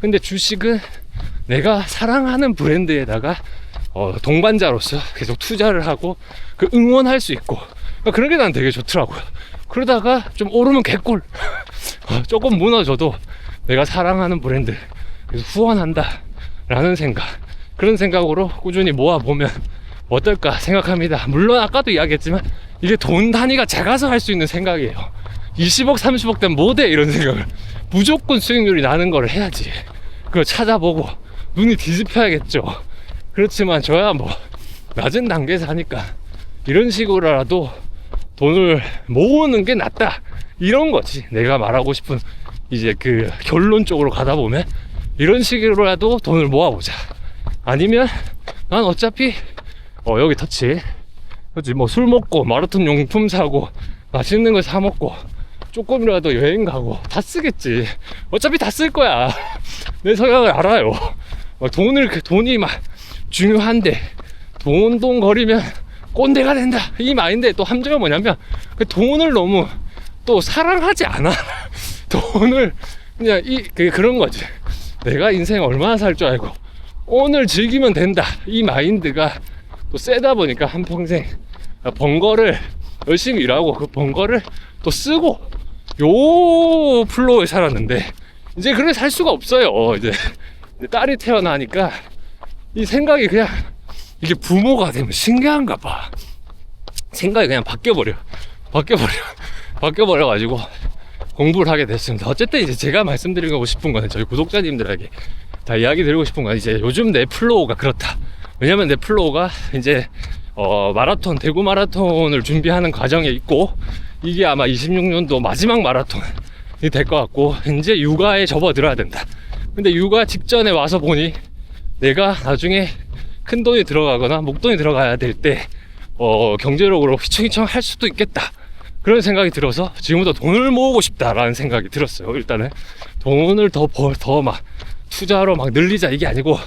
근데 주식은 내가 사랑하는 브랜드에다가 동반자로서 계속 투자를 하고 그 응원할 수 있고, 그런 게 난 되게 좋더라고요. 그러다가 좀 오르면 개꿀. 조금 무너져도 내가 사랑하는 브랜드 그래서 후원한다 라는 생각, 그런 생각으로 꾸준히 모아보면 어떨까 생각합니다. 물론 아까도 이야기했지만 이게 돈 단위가 작아서 할 수 있는 생각이에요. 20억 30억 되면 뭐돼 이런 생각을, 무조건 수익률이 나는 걸 해야지. 그걸 찾아보고 눈이 뒤집혀야겠죠. 그렇지만 저야 뭐 낮은 단계에서 하니까 이런 식으로라도 돈을 모으는 게 낫다, 이런 거지. 내가 말하고 싶은 이제 그 결론 쪽으로 가다 보면 이런 식으로라도 돈을 모아보자. 아니면 난 어차피 여기 터치, 그렇지, 뭐 술 먹고 마라톤 용품 사고 맛있는 거 사 먹고 조금이라도 여행 가고 다 쓰겠지. 어차피 다 쓸 거야. 내 성향을 알아요. 돈이 막 중요한데 돈 거리면 꼰대가 된다, 이 마인드에 또 함정이 뭐냐면 그 돈을 너무 또 사랑하지 않아. 돈을 그냥 그런 거지. 내가 인생 얼마나 살 줄 알고 오늘 즐기면 된다, 이 마인드가 또 세다 보니까 한평생 번 거를 열심히 일하고 그 번 거를 또 쓰고 요 플로우에 살았는데 이제 그렇게 살 수가 없어요. 이제 딸이 태어나니까 이 생각이 그냥, 이게 부모가 되면 신기한가 봐. 생각이 그냥 바뀌어버려가지고 공부를 하게 됐습니다. 어쨌든 이제 제가 말씀드리고 싶은 거는 저희 구독자님들에게 다 이야기 드리고 싶은 건 이제 요즘 내 플로우가 그렇다. 왜냐면 내 플로우가 이제 마라톤, 대구 마라톤을 준비하는 과정에 있고 이게 아마 26년도 마지막 마라톤이 될 것 같고 이제 육아에 접어들어야 된다. 근데 육아 직전에 와서 보니 내가 나중에 큰 돈이 들어가거나 목돈이 들어가야 될 때 경제력으로 휘청휘청 할 수도 있겠다 그런 생각이 들어서 지금부터 돈을 모으고 싶다라는 생각이 들었어요. 일단은 돈을 더 막 투자로 막 늘리자 이게 아니고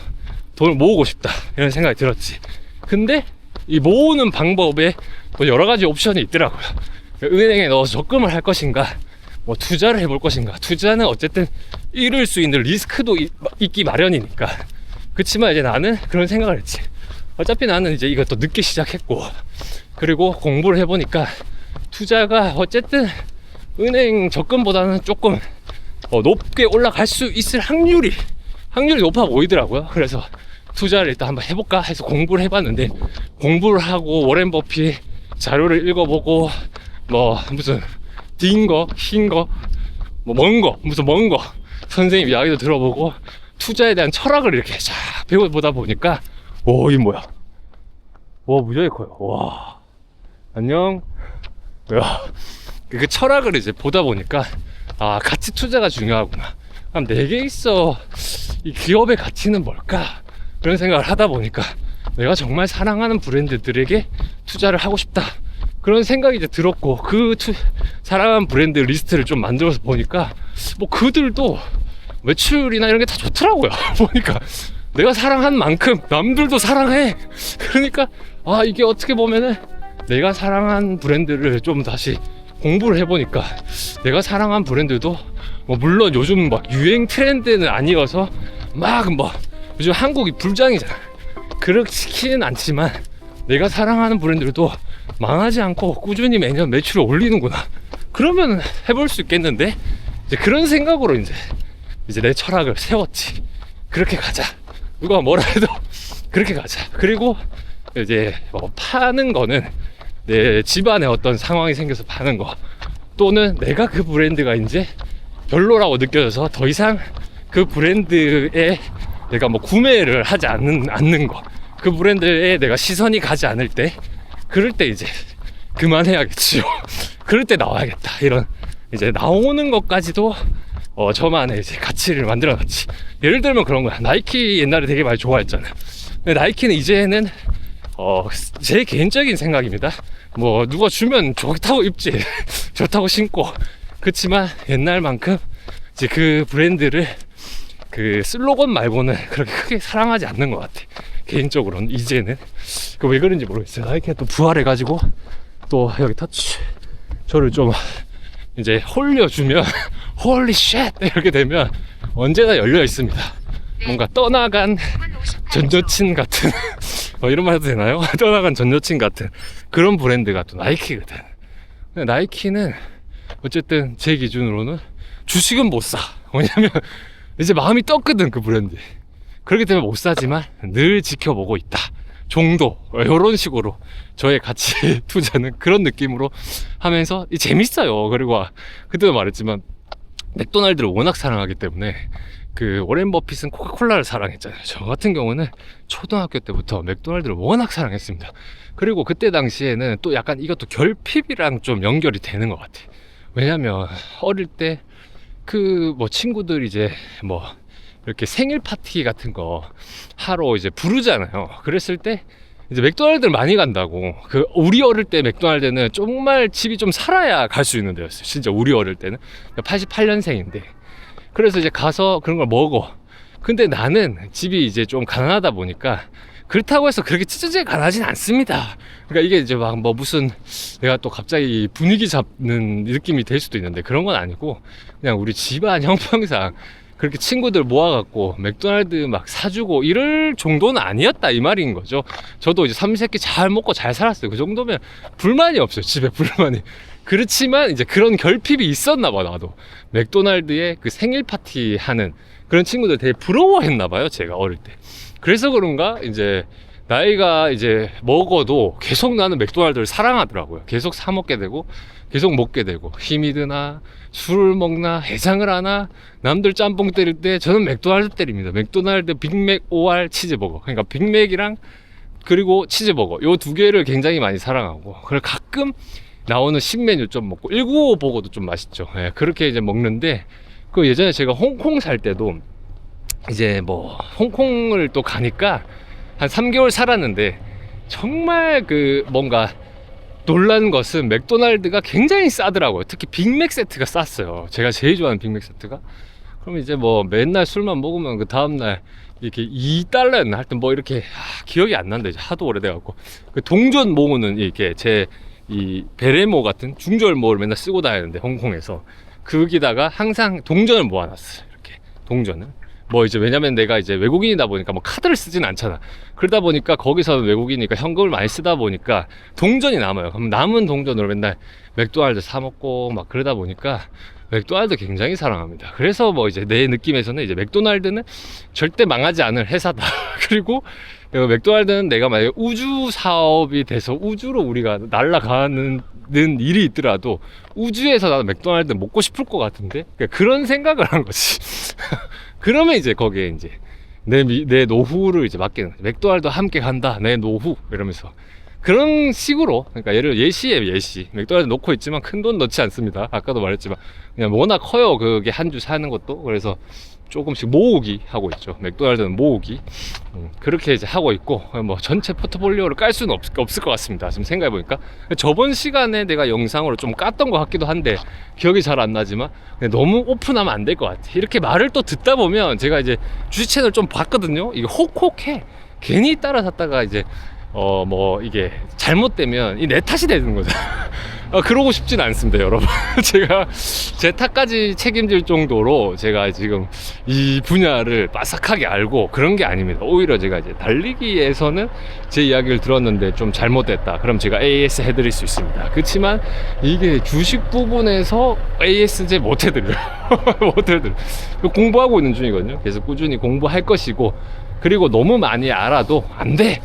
돈을 모으고 싶다 이런 생각이 들었지. 근데 이 모으는 방법에 또 여러 가지 옵션이 있더라고요. 은행에 넣어서 적금을 할 것인가, 뭐 투자를 해볼 것인가. 투자는 어쨌든 잃을 수 있는 리스크도 있기 마련이니까. 그치만 이제 나는 그런 생각을 했지. 어차피 나는 이제 이것도 늦게 시작했고, 그리고 공부를 해보니까 투자가 어쨌든 은행 적금보다는 조금 높게 올라갈 수 있을 확률이 높아 보이더라고요. 그래서 투자를 일단 한번 해볼까 해서 공부를 해봤는데, 공부를 하고 워렌 버핏 자료를 읽어보고 뭐 무슨 긴 거, 흰 거, 뭐 먼 거, 무슨 먼 거 선생님 이야기도 들어보고 투자에 대한 철학을 이렇게 쫙 배워보다 보니까 이 뭐야, 와 무지하게 커요. 와 안녕. 야, 그 철학을 이제 보다 보니까 가치 투자가 중요하구나. 그럼 내게 있어 이 기업의 가치는 뭘까? 그런 생각을 하다 보니까 내가 정말 사랑하는 브랜드들에게 투자를 하고 싶다. 그런 생각이 이제 들었고, 사랑하는 브랜드 리스트를 좀 만들어서 보니까 뭐 그들도 매출이나 이런 게 다 좋더라고요. 보니까 내가 사랑한 만큼 남들도 사랑해. 그러니까 이게 어떻게 보면은 내가 사랑한 브랜드를 좀 다시 공부를 해보니까 내가 사랑한 브랜드도 뭐 물론 요즘 막 유행 트렌드는 아니어서 막 뭐 요즘 한국이 불장이잖아. 그렇지는 않지만 내가 사랑하는 브랜드도 망하지 않고 꾸준히 매년 매출을 올리는구나. 그러면 해볼 수 있겠는데, 이제 그런 생각으로 이제 내 철학을 세웠지. 그렇게 가자. 누가 뭐라 해도 그렇게 가자. 그리고 이제 뭐 파는 거는 내 집안에 어떤 상황이 생겨서 파는 거, 또는 내가 그 브랜드가 이제 별로라고 느껴져서 더 이상 그 브랜드에 내가 뭐 구매를 하지 않는 거, 그 브랜드에 내가 시선이 가지 않을 때, 그럴 때 이제 그만해야겠지요. 그럴 때 나와야겠다. 이런 이제 나오는 것까지도 저만의 이제 가치를 만들어놨지. 예를 들면 그런 거야. 나이키 옛날에 되게 많이 좋아했잖아요. 근데 나이키는 이제는 제 개인적인 생각입니다. 뭐 누가 주면 좋다고 입지, 좋다고 신고. 그렇지만 옛날만큼 이제 그 브랜드를 그 슬로건 말고는 그렇게 크게 사랑하지 않는 것 같아. 개인적으로는 이제는. 그 왜 그런지 모르겠어요. 나이키가 또 부활해가지고 또 여기 터치 저를 좀 이제 홀려주면 홀리 쉣 이렇게 되면 언제나 열려 있습니다. 뭔가 떠나간 전 여친 같은 이런 말 해도 되나요? 떠나간 전 여친 같은 그런 브랜드가 또 나이키거든. 근데 나이키는 어쨌든 제 기준으로는 주식은 못 사. 왜냐면 이제 마음이 떴거든, 그 브랜드. 그렇기 때문에 못 사지만 늘 지켜보고 있다 정도, 이런 식으로 저의 가치 투자는 그런 느낌으로 하면서 재밌어요. 그리고 그때도 말했지만 맥도날드를 워낙 사랑하기 때문에 그 워렌 버핏은 코카콜라를 사랑했잖아요. 저 같은 경우는 초등학교 때부터 맥도날드를 워낙 사랑했습니다. 그리고 그때 당시에는 또 약간 이것도 결핍이랑 좀 연결이 되는 것 같아. 왜냐면 어릴 때 그 뭐 친구들 이제 뭐 이렇게 생일 파티 같은 거 하러 이제 부르잖아요. 그랬을 때 이제 맥도날드를 많이 간다고. 우리 어릴 때 맥도날드는 정말 집이 좀 살아야 갈 수 있는 데였어요. 진짜 우리 어릴 때는 88년생인데. 그래서 이제 가서 그런 걸 먹어. 근데 나는 집이 이제 좀 가난하다 보니까 그렇다고 해서 그렇게 찌질하게 가난하진 않습니다. 그러니까 이게 이제 막 뭐 무슨 내가 또 갑자기 분위기 잡는 느낌이 될 수도 있는데 그런 건 아니고, 그냥 우리 집안 형평상 그렇게 친구들 모아갖고 맥도날드 막 사주고 이럴 정도는 아니었다, 이 말인 거죠. 저도 이제 삼시세끼 잘 먹고 잘 살았어요. 그 정도면 불만이 없어요. 집에 불만이. 그렇지만 이제 그런 결핍이 있었나 봐. 나도 맥도날드에 그 생일 파티 하는 그런 친구들 되게 부러워했나 봐요, 제가 어릴 때. 그래서 그런가 이제 나이가 이제 먹어도 계속 나는 맥도날드를 사랑하더라고요. 계속 사 먹게 되고 계속 먹게 되고, 힘이 드나 술을 먹나 해장을 하나 남들 짬뽕 때릴 때 저는 맥도날드 때립니다. 맥도날드 빅맥 OR 치즈버거. 그러니까 빅맥이랑 그리고 치즈버거 요 두 개를 굉장히 많이 사랑하고, 그리고 가끔 나오는 신메뉴 좀 먹고 195 버거도 좀 맛있죠. 예, 그렇게 이제 먹는데, 그 예전에 제가 홍콩 살 때도 이제 뭐 홍콩을 또 가니까 한 3개월 살았는데 정말 그 뭔가 놀란 것은 맥도날드가 굉장히 싸더라고요. 특히 빅맥 세트가 쌌어요. 제가 제일 좋아하는 빅맥 세트가. 그럼 이제 뭐 맨날 술만 먹으면 그 다음날 이렇게 2달러였나 하여튼 뭐 이렇게 기억이 안 난다. 이제 하도 오래돼갖고 그 동전 모으는 이렇게 제 이 베레모 같은 중절모를 맨날 쓰고 다니는데 홍콩에서 거기다가 항상 동전을 모아놨어요. 이렇게 동전을 뭐 이제 왜냐면 내가 이제 외국인이다 보니까 뭐 카드를 쓰진 않잖아. 그러다 보니까 거기서는 외국이니까 현금을 많이 쓰다 보니까 동전이 남아요. 그럼 남은 동전으로 맨날 맥도날드 사 먹고 막 그러다 보니까 맥도날드 굉장히 사랑합니다. 그래서 뭐 이제 내 느낌에서는 이제 맥도날드는 절대 망하지 않을 회사다. 그리고 맥도날드는 내가 만약에 우주 사업이 돼서 우주로 우리가 날아가는 일이 있더라도 우주에서 나도 맥도날드 먹고 싶을 것 같은데 그런 생각을 한 거지. 그러면 이제 거기에 이제 내 노후를 이제 맡기는 거지. 맥도날드 함께 간다 내 노후 이러면서 그런 식으로. 그러니까 예를 들어 예시에 예시 맥도날드 놓고 있지만 큰 돈 넣지 않습니다. 아까도 말했지만 그냥 워낙 커요. 그게 한 주 사는 것도. 그래서 조금씩 모으기 하고 있죠. 맥도날드는 모으기. 그렇게 이제 하고 있고 뭐 전체 포트폴리오를 깔 수는 없을 것 같습니다. 지금 생각해보니까 저번 시간에 내가 영상으로 좀 깠던 것 같기도 한데 기억이 잘 안 나지만 너무 오픈하면 안 될 것 같아. 이렇게 말을 또 듣다 보면 제가 이제 주식 채널 좀 봤거든요. 이게 혹혹해. 괜히 따라샀다가 이제 뭐 이게 잘못되면 이 내 탓이 되는 거죠. 그러고 싶진 않습니다, 여러분. 제가 제 탓까지 책임질 정도로 제가 지금 이 분야를 빠삭하게 알고 그런 게 아닙니다. 오히려 제가 이제 달리기에서는 제 이야기를 들었는데 좀 잘못됐다. 그럼 제가 AS 해드릴 수 있습니다. 그렇지만 이게 주식 부분에서 AS제 못 해드려요. 못 해드려요. 공부하고 있는 중이거든요. 그래서 꾸준히 공부할 것이고, 그리고 너무 많이 알아도 안 돼.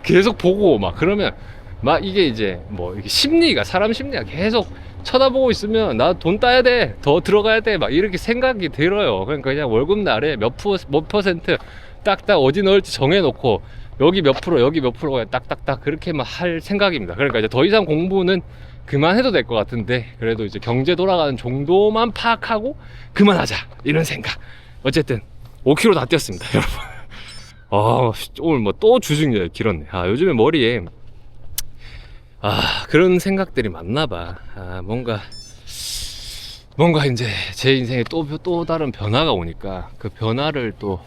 계속 보고 막 그러면 막 이게 이제 뭐 이게 심리가 사람 심리가 계속 쳐다보고 있으면 나 돈 따야 돼, 더 들어가야 돼, 막 이렇게 생각이 들어요. 그러니까 그냥 월급날에 몇 퍼센트 딱딱 어디 넣을지 정해놓고 여기 몇 프로 여기 몇 프로 그냥 딱딱딱 그렇게만 할 생각입니다. 그러니까 이제 더 이상 공부는 그만해도 될 것 같은데 그래도 이제 경제 돌아가는 정도만 파악하고 그만하자 이런 생각. 어쨌든 5km 다 뛰었습니다, 여러분. 오늘 뭐 또 주식 얘기 길었네. 요즘에 머리에 그런 생각들이 많나봐. 뭔가 이제 제 인생에 또 다른 변화가 오니까 그 변화를 또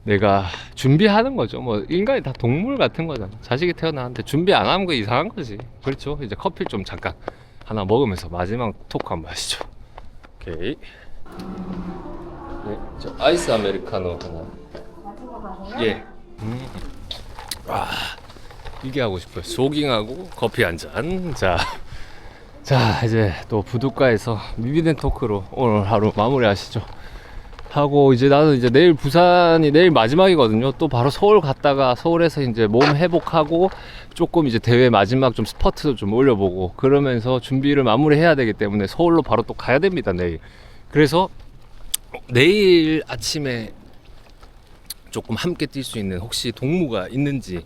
내가 준비하는 거죠. 뭐 인간이 다 동물 같은 거잖아. 자식이 태어나는데 준비 안 하면 그 이상한 거지. 그렇죠. 이제 커피 좀 잠깐 하나 먹으면서 마지막 토크 한번 하시죠. 오케이. 네, 저 아이스 아메리카노 하나. 예. 이게 하고 싶어요. 조깅하고 커피 한 잔. 자, 이제 또 부둣가에서 미비된 토크로 오늘 하루 마무리 하시죠. 하고 이제 나는 이제 내일 부산이 내일 마지막이거든요. 또 바로 서울 갔다가 서울에서 이제 몸 회복하고 조금 이제 대회 마지막 좀 스퍼트도 좀 올려보고 그러면서 준비를 마무리해야 되기 때문에 서울로 바로 또 가야 됩니다, 내일. 그래서 내일 아침에 조금 함께 뛸 수 있는 혹시 동무가 있는지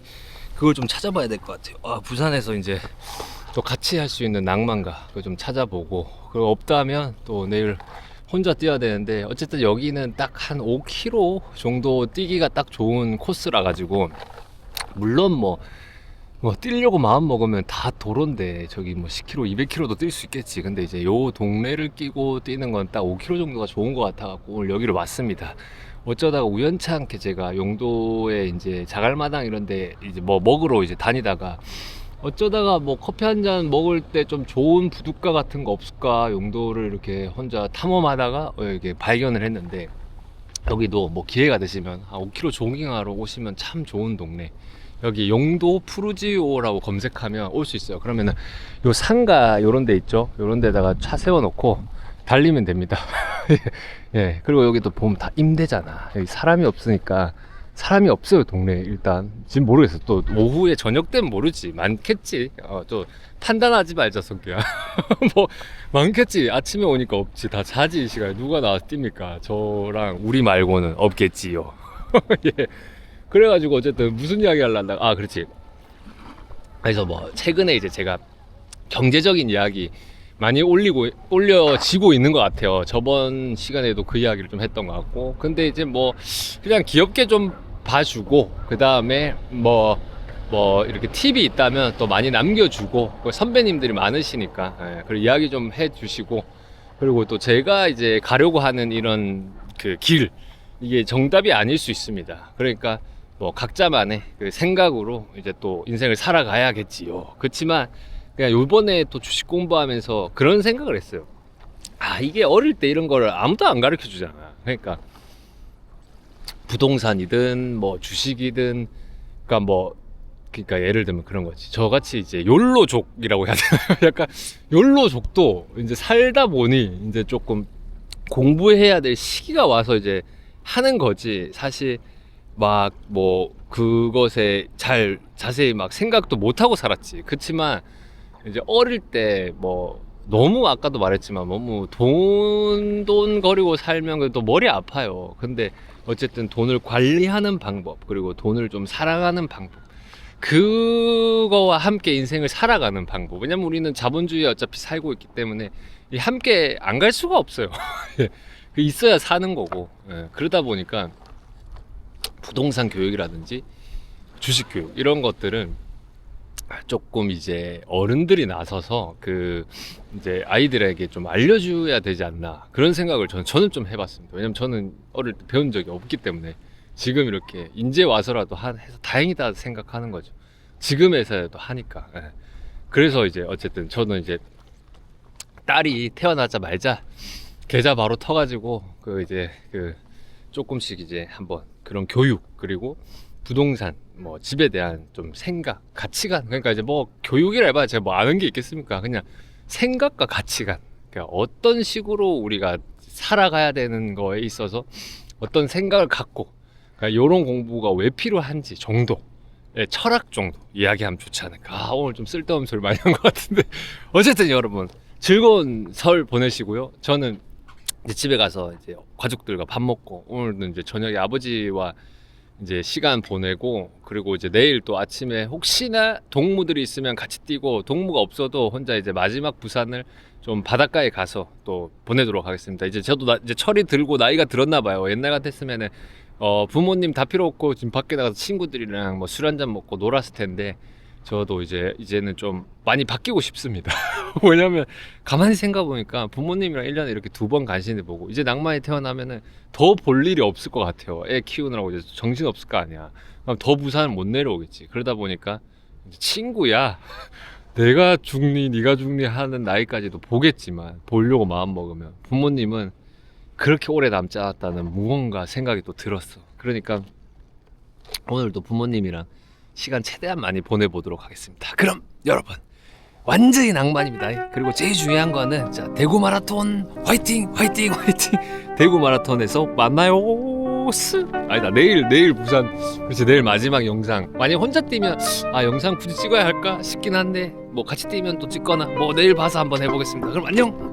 그걸 좀 찾아봐야 될 것 같아요. 부산에서 이제 또 같이 할 수 있는 낭만가 그거 좀 찾아보고, 그리고 없다면 또 내일 혼자 뛰어야 되는데 어쨌든 여기는 딱 한 5km 정도 뛰기가 딱 좋은 코스라 가지고, 물론 뭐 뛰려고 마음 먹으면 다 도로인데 저기 뭐 10km, 200km도 뛸 수 있겠지. 근데 이제 요 동네를 끼고 뛰는 건 딱 5km 정도가 좋은 것 같아 갖고 오늘 여기로 왔습니다. 어쩌다가 우연치 않게 제가 용도에 이제 자갈마당 이런데 이제 뭐 먹으러 이제 다니다가 어쩌다가 뭐 커피 한 잔 먹을 때 좀 좋은 부둣가 같은 거 없을까 용도를 이렇게 혼자 탐험하다가 이렇게 발견을 했는데, 여기도 뭐 기회가 되시면 5km 조깅하러 오시면 참 좋은 동네. 여기 용도 푸르지오라고 검색하면 올 수 있어요. 그러면은 요 상가 요런 데 있죠. 요런 데다가 차 세워놓고 달리면 됩니다. 예. 그리고 여기도 보면 다 임대잖아. 여기 사람이 없으니까, 사람이 없어요, 동네에. 일단 지금 모르겠어. 또 오후에 저녁 때는 모르지. 많겠지. 또 판단하지 말자, 성규야. 뭐 많겠지. 아침에 오니까 없지. 다 자지 이 시간에. 누가 나와서 뜁니까? 저랑 우리 말고는 없겠지요. 예. 그래가지고 어쨌든 무슨 이야기 하려나. 그렇지. 그래서 뭐 최근에 이제 제가 경제적인 이야기 많이 올려지고 있는 것 같아요. 저번 시간에도 그 이야기를 좀 했던 것 같고, 근데 이제 뭐 그냥 귀엽게 좀 봐주고, 그 다음에 뭐 뭐 이렇게 팁이 있다면 또 많이 남겨주고 선배님들이 많으시니까 그리고 이야기 좀 해주시고 그리고 또 제가 이제 가려고 하는 이런 그 길 이게 정답이 아닐 수 있습니다. 그러니까 뭐 각자만의 그 생각으로 이제 또 인생을 살아가야겠지요. 그렇지만 그냥 요번에 또 주식 공부하면서 그런 생각을 했어요. 아, 이게 어릴 때 이런 거를 아무도 안 가르쳐 주잖아. 그러니까 부동산이든 뭐 주식이든 그러니까 예를 들면 그런 거지. 저같이 이제 욜로족이라고 해야 되나요? 약간 욜로족도 이제 살다 보니 이제 조금 공부해야 될 시기가 와서 이제 하는 거지. 사실 막 뭐 그것에 잘 자세히 막 생각도 못 하고 살았지. 그렇지만 이제 어릴 때 뭐 너무 아까도 말했지만 너무 돈 거리고 살면 또 머리 아파요. 근데 어쨌든 돈을 관리하는 방법 그리고 돈을 좀 사랑하는 방법 그거와 함께 인생을 살아가는 방법. 왜냐면 우리는 자본주의에 어차피 살고 있기 때문에 이 함께 안 갈 수가 없어요. 있어야 사는 거고. 그러다 보니까 부동산 교육이라든지 주식 교육 이런 것들은 조금 이제 어른들이 나서서 그 이제 아이들에게 좀 알려줘야 되지 않나 그런 생각을 저는 좀 해봤습니다. 왜냐면 저는 어릴 때 배운 적이 없기 때문에 지금 이렇게 이제 와서라도 해서 다행이다 생각하는 거죠. 지금에서도 하니까. 그래서 이제 어쨌든 저는 이제 딸이 태어나자마자 계좌 바로 터가지고 그 이제 그 조금씩 이제 한번 그런 교육 그리고 부동산 뭐 집에 대한 좀 생각 가치관 그러니까 이제 뭐 교육이라 해봐야 제가 뭐 아는 게 있겠습니까? 그냥 생각과 가치관 그러니까 어떤 식으로 우리가 살아가야 되는 거에 있어서 어떤 생각을 갖고 그러니까 이런 공부가 왜 필요한지 정도 철학 정도 이야기하면 좋지 않을까. 아, 오늘 좀 쓸데없는 소리 많이 한 것 같은데 어쨌든 여러분 즐거운 설 보내시고요. 저는 이제 집에 가서 이제 가족들과 밥 먹고 오늘은 이제 저녁에 아버지와 이제 시간 보내고 그리고 이제 내일 또 아침에 혹시나 동무들이 있으면 같이 뛰고 동무가 없어도 혼자 이제 마지막 부산을 좀 바닷가에 가서 또 보내도록 하겠습니다. 이제 저도 이제 철이 들고 나이가 들었나 봐요. 옛날 같았으면은 부모님 다 필요 없고 지금 밖에 나가서 친구들이랑 뭐 술 한잔 먹고 놀았을 텐데 저도 이제는 좀 많이 바뀌고 싶습니다. 왜냐면 가만히 생각해보니까 부모님이랑 1년에 이렇게 2번 간신히 보고 이제 낭만이 태어나면은 더 볼 일이 없을 것 같아요. 애 키우느라고 이제 정신 없을 거 아니야. 그럼 더 부산을 못 내려오겠지. 그러다 보니까 친구야 내가 죽니 네가 죽니 하는 나이까지도 보겠지만 보려고 마음 먹으면 부모님은 그렇게 오래 남지 않았다는 무언가 생각이 또 들었어. 그러니까 오늘도 부모님이랑 시간 최대한 많이 보내보도록 하겠습니다. 그럼 여러분 완전히 낭만입니다. 그리고 제일 중요한 거는 자 대구 마라톤 화이팅 화이팅 화이팅. 대구 마라톤에서 만나요. 아니다 내일 부산 그렇지 내일 마지막 영상 만약 혼자 뛰면 아 영상 굳이 찍어야 할까 싶긴 한데 뭐 같이 뛰면 또 찍거나 뭐 내일 봐서 한번 해보겠습니다. 그럼 안녕.